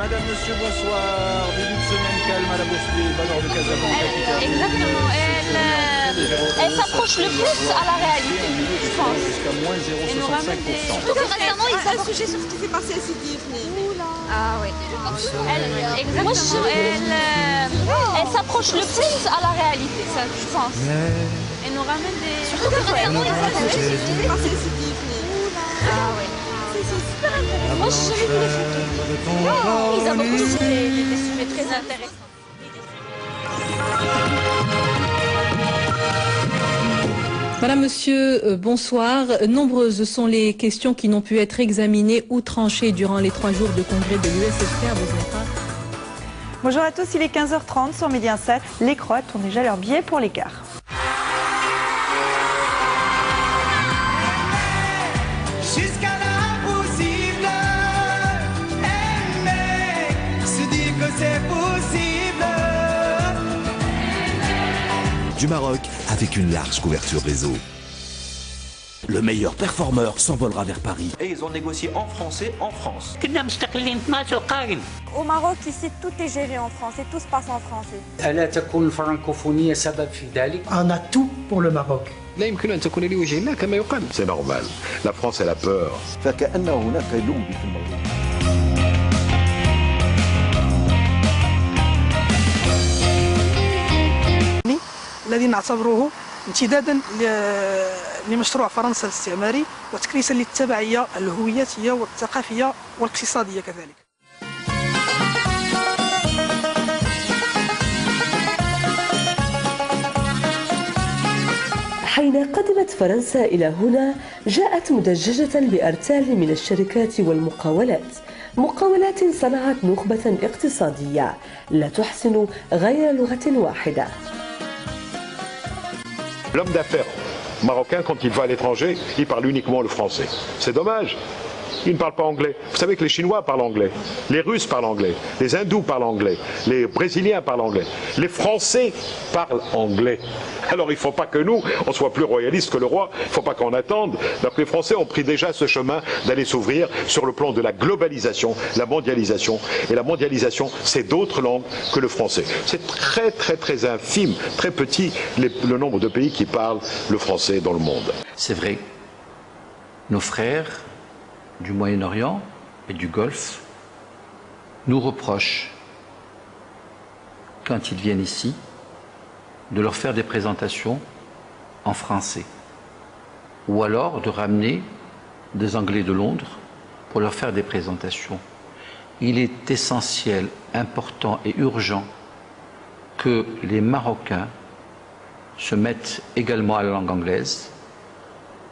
Madame, monsieur, bonsoir. Début de semaine calme à la Bourse des Valeurs de Casablanca. Exactement. Elle s'approche le plus à la réalité, je pense. Jusqu'à moins 0,65%. Concernant, il un sujet sur ce qui s'est passé à Sidi. Ah oui. Exactement. Elle s'approche le plus à la réalité, ça, je pense. Elle nous ramène des... Concernant, il s'est passé à Sidi. Ah oui. C'est super intéressant. Moi, j'ai vu les photos. Ils abordent tous des sujets très intéressants. Madame, Monsieur, bonsoir. Nombreuses sont les questions qui n'ont pu être examinées ou tranchées durant les 3 jours de congrès de l'USFR. Bonjour à tous, il est 15h30 sur Média 7. Les Croates ont déjà leur billet pour l'écart. Jusqu'à l'impossible, aimer, se dire que c'est possible. Du Maroc avec une large couverture réseau. Le meilleur performeur s'envolera vers Paris. Et ils ont négocié en français en France. Au Maroc, ici, tout est géré en français, tout se passe en français. On a tout pour le Maroc. C'est normal. La France, elle a peur. الذي نعتبره امتدادا لمشروع فرنسا الاستعماري وتكريسا للتبعية الهوياتية والثقافية والاقتصادية كذلك. حين قدمت فرنسا إلى هنا جاءت مدججة بأرتال من الشركات والمقاولات، مقاولات صنعت نخبة اقتصادية لا تحسن غير لغة واحدة. L'homme d'affaires marocain, quand il va à l'étranger, il parle uniquement le français. C'est dommage. Il ne parle pas anglais. Vous savez que les Chinois parlent anglais, les Russes parlent anglais, les Hindous parlent anglais, les Brésiliens parlent anglais, les Français parlent anglais. Alors il ne faut pas que nous, on soit plus royalistes que le roi, il ne faut pas qu'on attende. Donc les Français ont pris déjà ce chemin d'aller s'ouvrir sur le plan de la globalisation, la mondialisation. Et la mondialisation, c'est d'autres langues que le français. C'est très très très infime, très petit le nombre de pays qui parlent le français dans le monde. C'est vrai, nos frères du Moyen-Orient et du Golfe nous reprochent, quand ils viennent ici, de leur faire des présentations en français, ou alors de ramener des Anglais de Londres pour leur faire des présentations. Il est essentiel, important et urgent que les Marocains se mettent également à la langue anglaise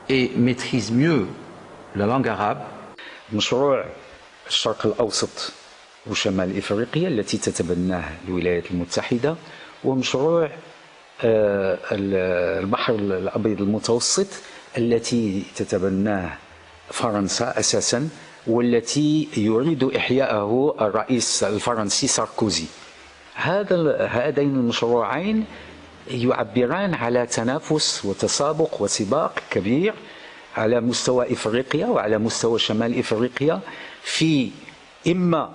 et maîtrisent mieux la langue arabe. مشروع الشرق الأوسط وشمال إفريقيا التي تتبناه الولايات المتحدة ومشروع البحر الأبيض المتوسط التي تتبناه فرنسا أساسا والتي يريد إحياءه الرئيس الفرنسي ساركوزي. هذين المشروعين يعبران على تنافس وتسابق وسباق كبير على مستوى إفريقيا وعلى مستوى شمال إفريقيا في إما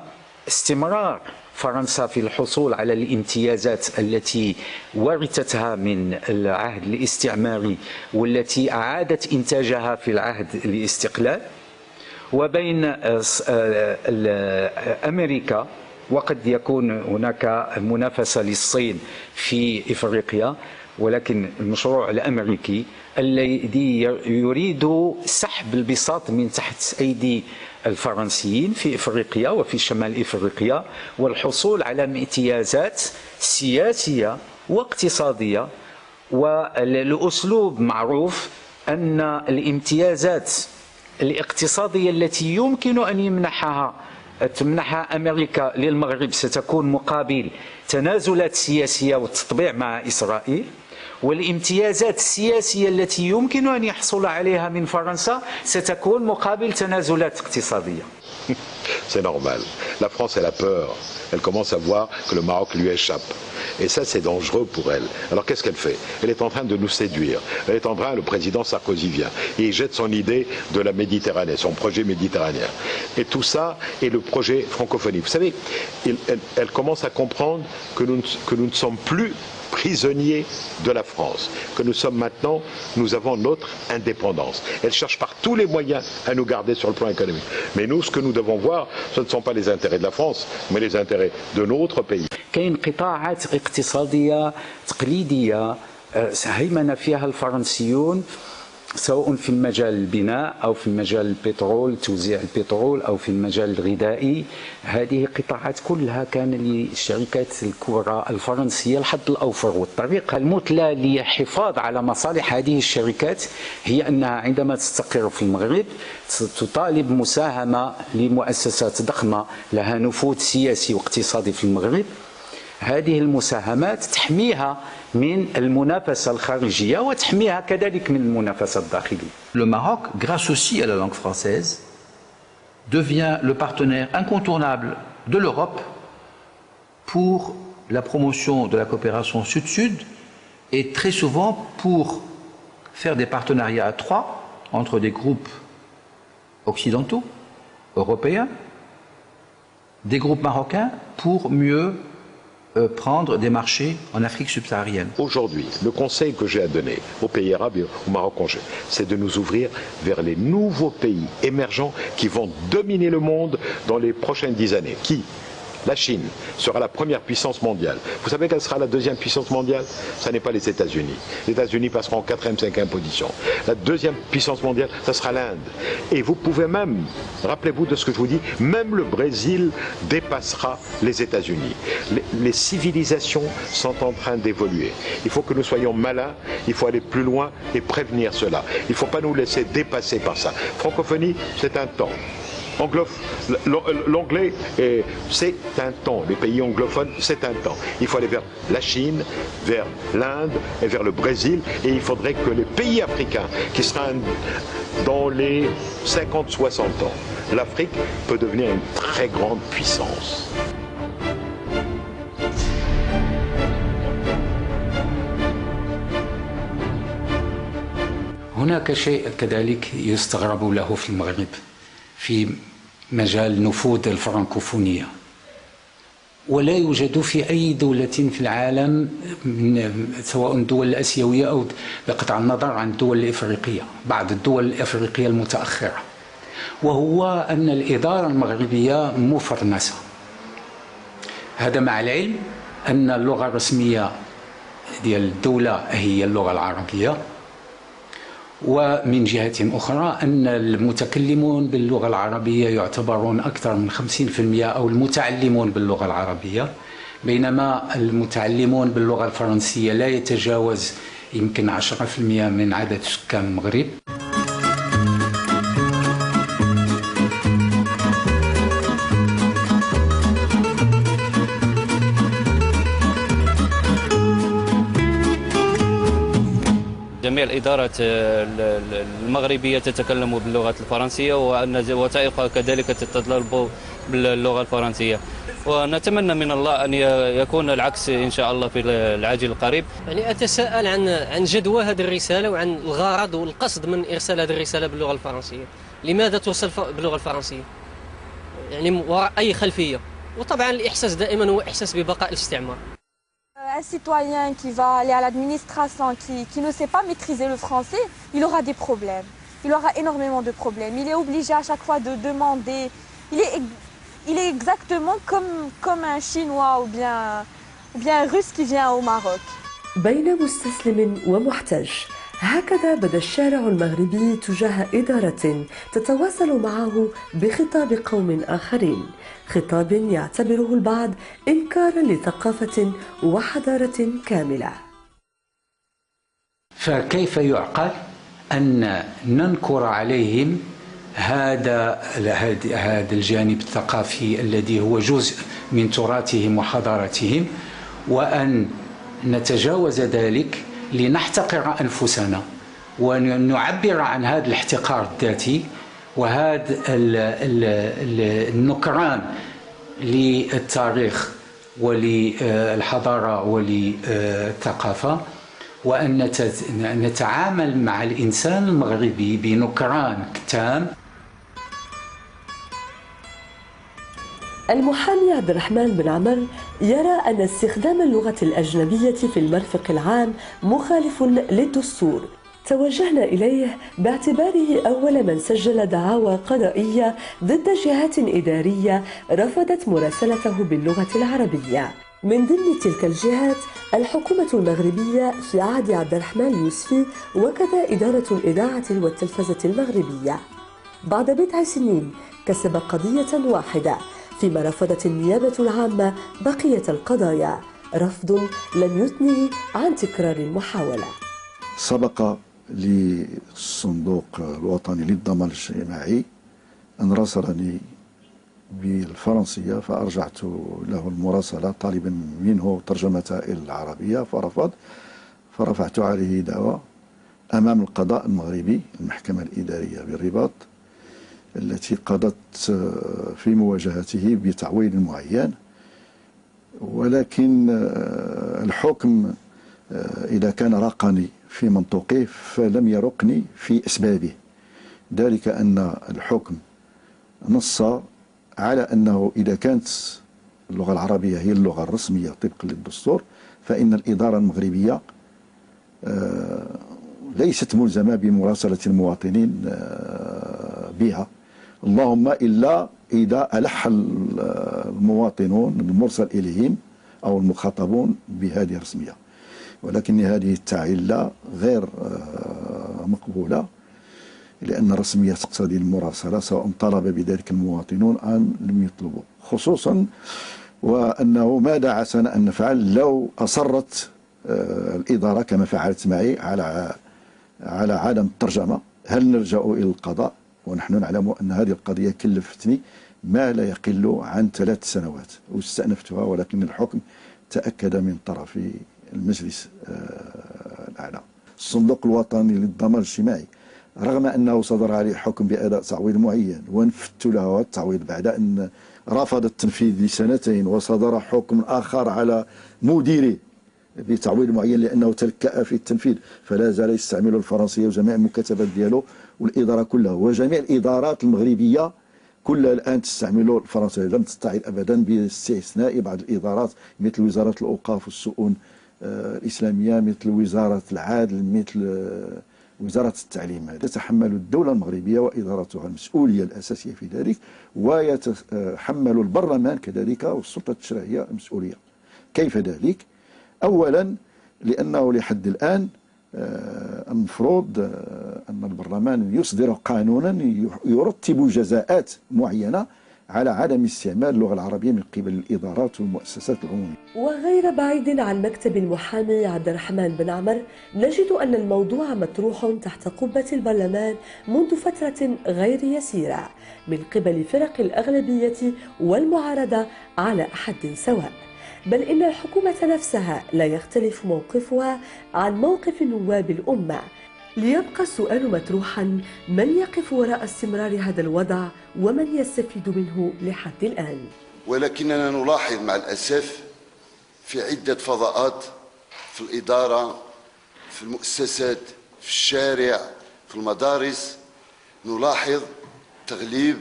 استمرار فرنسا في الحصول على الامتيازات التي ورثتها من العهد الاستعماري والتي أعادت إنتاجها في العهد الاستقلال، وبين أمريكا وقد يكون هناك منافسة للصين في إفريقيا، ولكن المشروع الأمريكي الذي يريد سحب البساط من تحت أيدي الفرنسيين في إفريقيا وفي شمال إفريقيا والحصول على امتيازات سياسية واقتصادية. والأسلوب معروف أن الامتيازات الاقتصادية التي يمكن أن تمنحها أمريكا للمغرب ستكون مقابل تنازلات سياسية والتطبيع مع إسرائيل، والامتيازات السياسية التي يمكن أن يحصل عليها من فرنسا ستكون مقابل تنازلات اقتصادية. C'est normal. La France, elle a peur. Elle commence à voir que le Maroc lui échappe. Et ça, c'est dangereux pour elle. Alors qu'est-ce qu'elle fait? Elle est en train de nous séduire. Elle est en train, le président Sarkozy vient, et il jette son idée de la Méditerranée, son projet méditerranéen. Et tout ça est le projet francophonie. Vous savez, elle commence à comprendre que nous ne sommes plus prisonniers de la France, que nous sommes maintenant, nous avons notre indépendance. Elle cherche par tous les moyens à nous garder sur le plan économique. Mais nous, ce que nous devons voir, ce ne sont pas les intérêts de la France, mais les intérêts de notre pays. كاين قطاعات اقتصادية تقليدية هيمن فيها الفرنسيون سواء في مجال البناء أو في مجال البترول توزيع البترول أو في المجال الغذائي. هذه قطاعات كلها كان للشركات الكبرى الفرنسية الحظ الأوفر، والطريقة المثلى للحفاظ على مصالح هذه الشركات هي أنها عندما تستقر في المغرب تطالب مساهمة لمؤسسات ضخمة لها نفوذ سياسي واقتصادي في المغرب. هذه المساهمات تحميها من المنافسة الخارجية وتحميها كذلك من المنافسة الداخلية. Le Maroc, grâce aussi à la langue française, devient le partenaire incontournable de l'Europe pour la promotion de la coopération sud-sud et très souvent pour faire des partenariats à trois entre des groupes occidentaux, européens, des groupes marocains pour mieux prendre des marchés en Afrique subsaharienne. Aujourd'hui, le conseil que j'ai à donner aux pays arabes et au Maroc, c'est de nous ouvrir vers les nouveaux pays émergents qui vont dominer le monde dans les prochaines 10 années. Qui? La Chine sera la première puissance mondiale. Vous savez quelle sera la deuxième puissance mondiale? Ce n'est pas les États-Unis. Les États-Unis passeront en 4e, 5e position. La deuxième puissance mondiale, ce sera l'Inde. Et vous pouvez même, rappelez-vous de ce que je vous dis, même le Brésil dépassera les États-Unis. Les civilisations sont en train d'évoluer. Il faut que nous soyons malins, il faut aller plus loin et prévenir cela. Il ne faut pas nous laisser dépasser par ça. Francophonie, c'est un temps. L'anglais, c'est un temps. Les pays anglophones, c'est un temps. Il faut aller vers la Chine, vers l'Inde et vers le Brésil. Et il faudrait que les pays africains, qui seront dans les 50-60 ans, l'Afrique peut devenir une très grande puissance. هناك شيء كذلك يستغرب له في المغرب في مجال نفوذ الفرنكوفونية، ولا يوجد في أي دولة في العالم سواء الدول الآسيوية أو بقطع النظر عن الدول الإفريقية، بعض الدول الإفريقية المتأخرة، وهو أن الإدارة المغربية مفرنسة. هذا مع العلم أن اللغة الرسمية ديال الدولة هي اللغة العربية، ومن جهة أخرى أن المتكلمون باللغة العربية يعتبرون أكثر من 50% أو المتعلمون باللغة العربية، بينما المتعلمون باللغة الفرنسية لا يتجاوز يمكن 10% من عدد سكان المغرب. جميع الإدارات المغربية تتكلم باللغة الفرنسية، وأن وثائقها كذلك تتطلب باللغة الفرنسية، ونتمنى من الله أن يكون العكس إن شاء الله في العاجل القريب. يعني أتساءل عن جدوى هذه الرسالة وعن الغرض والقصد من إرسال هذه الرسالة باللغة الفرنسية. لماذا توصل باللغة الفرنسية؟ يعني وراء أي خلفية؟ وطبعا الإحساس دائما هو إحساس ببقاء الاستعمار. Un citoyen qui va aller à l'administration, qui ne sait pas maîtriser le français, il aura des problèmes. Il aura énormément de problèmes. Il est obligé à chaque fois de demander. Il est exactement comme un Chinois ou bien un Russe qui vient au Maroc. بين مستسلم ومحتج، هكذا بدا الشارع المغربي تجاه إدارة تتواصل معه بخطاب قوم آخرين، خطاب يعتبره البعض إنكارا لثقافة وحضارة كاملة. فكيف يعقل أن ننكر عليهم هذا الجانب الثقافي الذي هو جزء من تراثهم وحضارتهم، وأن نتجاوز ذلك لنحتقر أنفسنا ونعبر عن هذا الاحتقار الذاتي وهذا النكران للتاريخ وللحضارة وللثقافة، وأن نتعامل مع الإنسان المغربي بنكران تام. المحامي عبد الرحمن بن عمر يرى أن استخدام اللغة الأجنبية في المرفق العام مخالف للدستور. توجهنا إليه باعتباره أول من سجل دعاوى قضائية ضد جهات إدارية رفضت مراسلته باللغة العربية. من ضمن تلك الجهات الحكومة المغربية في عهد عبد الرحمن اليوسفي، وكذا إدارة الإذاعة والتلفزة المغربية. بعد بضع سنين كسب قضية واحدة، فيما رفضت النيابة العامة بقية القضايا، رفض لم يثنه عن تكرار المحاولة. سبق للصندوق الوطني للضمان الاجتماعي أن راسلني بالفرنسية، فأرجعت له المراسلة طالبا منه ترجمتها إلى العربية فرفض، فرفعت عليه دعوى أمام القضاء المغربي، المحكمة الإدارية بالرباط، التي قضت في مواجهته بتعويض معين، ولكن الحكم إذا كان راقني في منطوقه فلم يرقني في أسبابه، ذلك أن الحكم نص على أنه إذا كانت اللغة العربية هي اللغة الرسمية طبقا للدستور، فإن الإدارة المغربية ليست ملزمة بمراسلة المواطنين بها، اللهم إلا إذا ألح المواطنون المرسل إليهم أو المخاطبون بهذه الرسمية، ولكن هذه التعلة غير مقبولة، لأن الرسمية تقتضي المراسلة سواء طلب بذلك المواطنون أم لم يطلبوا، خصوصا وأنه ماذا عسانا أن نفعل لو أصرت الإدارة كما فعلت معي على عدم الترجمة؟ هل نلجأ إلى القضاء؟ ونحن نعلم أن هذه القضية كلفتني ما لا يقل عن 3 سنوات واستأنفتها، ولكن الحكم تأكد من طرف المجلس الأعلى. الصندوق الوطني للضمان الاجتماعي رغم أنه صدر عليه حكم بأداء تعويض معين ونفذت له هذا التعويض بعد أن رفض التنفيذ ل2 وصدر حكم آخر على مديره بتعويض معين لأنه تلكأ في التنفيذ، فلا زال يستعمل الفرنسية وجميع المكاتبات ديالو والإدارة كلها وجميع الإدارات المغربية كلها الآن تستعمل الفرنسية، لم تستعد أبدا باستثناء بعض الإدارات مثل وزارة الأوقاف والشؤون الإسلامية، مثل وزارة العدل، مثل وزارة التعليم. تتحمل الدولة المغربية وإدارتها المسؤولية الأساسية في ذلك، ويتحمل البرلمان كذلك والسلطة التشريعية المسؤولية. كيف ذلك؟ أولا لأنه لحد الآن المفروض أن البرلمان يصدر قانونا يرتب جزاءات معينة على عدم استعمال اللغة العربية من قبل الإدارات والمؤسسات العمومية. وغير بعيد عن مكتب المحامي عبد الرحمن بن عمر، نجد أن الموضوع مطروح تحت قبة البرلمان منذ فترة غير يسيرة من قبل فرق الأغلبية والمعارضة على حد سواء، بل إن الحكومة نفسها لا يختلف موقفها عن موقف نواب الأمة. ليبقى السؤال مطروحا: من يقف وراء استمرار هذا الوضع ومن يستفيد منه لحد الآن؟ ولكننا نلاحظ مع الأسف في عدة فضاءات في الإدارة، في المؤسسات، في الشارع، في المدارس، نلاحظ تغليب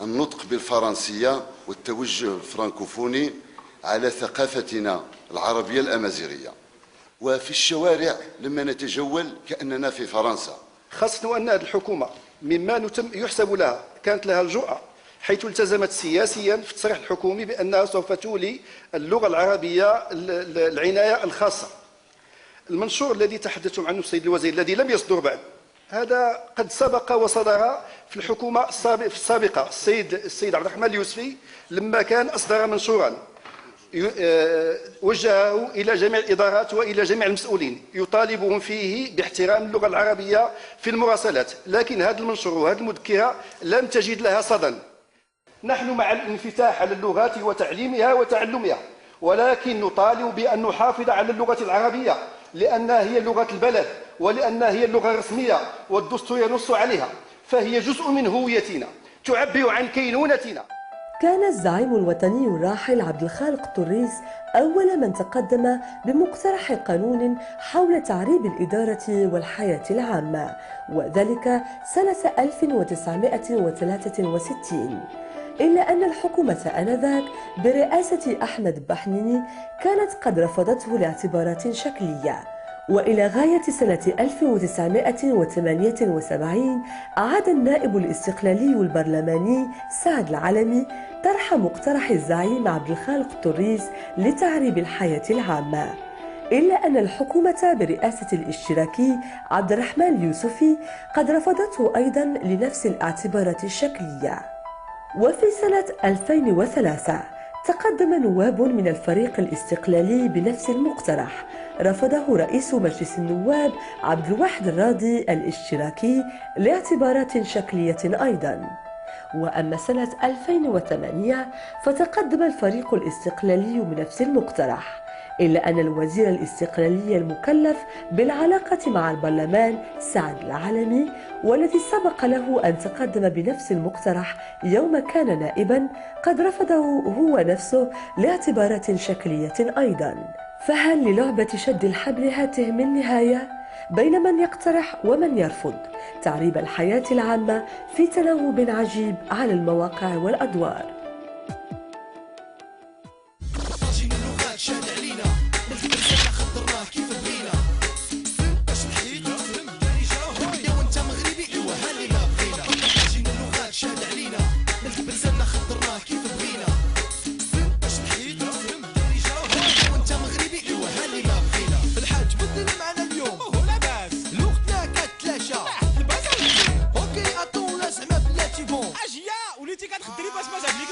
النطق بالفرنسية والتوجه الفرنكوفوني على ثقافتنا العربية الأمازيغية. وفي الشوارع لما نتجول كأننا في فرنسا. خاصة أن هذه الحكومة مما يحسب لها كانت لها الجرأة حيث التزمت سياسيا في التصريح الحكومي بأنها سوف تولي اللغة العربية العناية الخاصة. المنشور الذي تحدثتم عنه السيد الوزير الذي لم يصدر بعد، هذا قد سبق وصدر في الحكومة السابقة. السيد عبد الرحمن اليوسفي لما كان أصدر منشورا وجهه إلى جميع الإدارات وإلى جميع المسؤولين يطالبهم فيه باحترام اللغة العربية في المراسلات، لكن هذا المنشور وهذه المذكرة لم تجد لها صدى. نحن مع الانفتاح على اللغات وتعليمها وتعلمها، ولكن نطالب بأن نحافظ على اللغة العربية لأنها هي لغة البلد ولأنها هي اللغة الرسمية والدستور ينص عليها، فهي جزء من هويتنا تعبر عن كينونتنا. كان الزعيم الوطني الراحل عبد الخالق طريس أول من تقدم بمقترح قانون حول تعريب الإدارة والحياة العامة، وذلك سنة 1963. إلا أن الحكومة آنذاك برئاسة أحمد بحنيني كانت قد رفضته لاعتبارات شكلية. وإلى غاية سنة 1978 أعاد النائب الاستقلالي البرلماني سعد العلمي طرح مقترح الزعيم عبد الخالق طريس لتعريب الحياة العامة، إلا أن الحكومة برئاسة الاشتراكي عبد الرحمن اليوسفي قد رفضته أيضا لنفس الاعتبارات الشكلية. وفي سنة 2003 تقدم نواب من الفريق الاستقلالي بنفس المقترح، رفضه رئيس مجلس النواب عبد الواحد الراضي الاشتراكي لاعتبارات شكلية أيضا. وأما سنة 2008 فتقدم الفريق الاستقلالي بنفس المقترح، إلا أن الوزير الاستقلالي المكلف بالعلاقة مع البرلمان سعد العلمي، والذي سبق له أن تقدم بنفس المقترح يوم كان نائبا، قد رفضه هو نفسه لاعتبارات شكلية أيضا. فهل للعبة شد الحبل هاته من نهاية؟ بين من يقترح ومن يرفض تعريب الحياة العامة في تناوب عجيب على المواقع والأدوار. وليتي كتخدري باش ما جابليك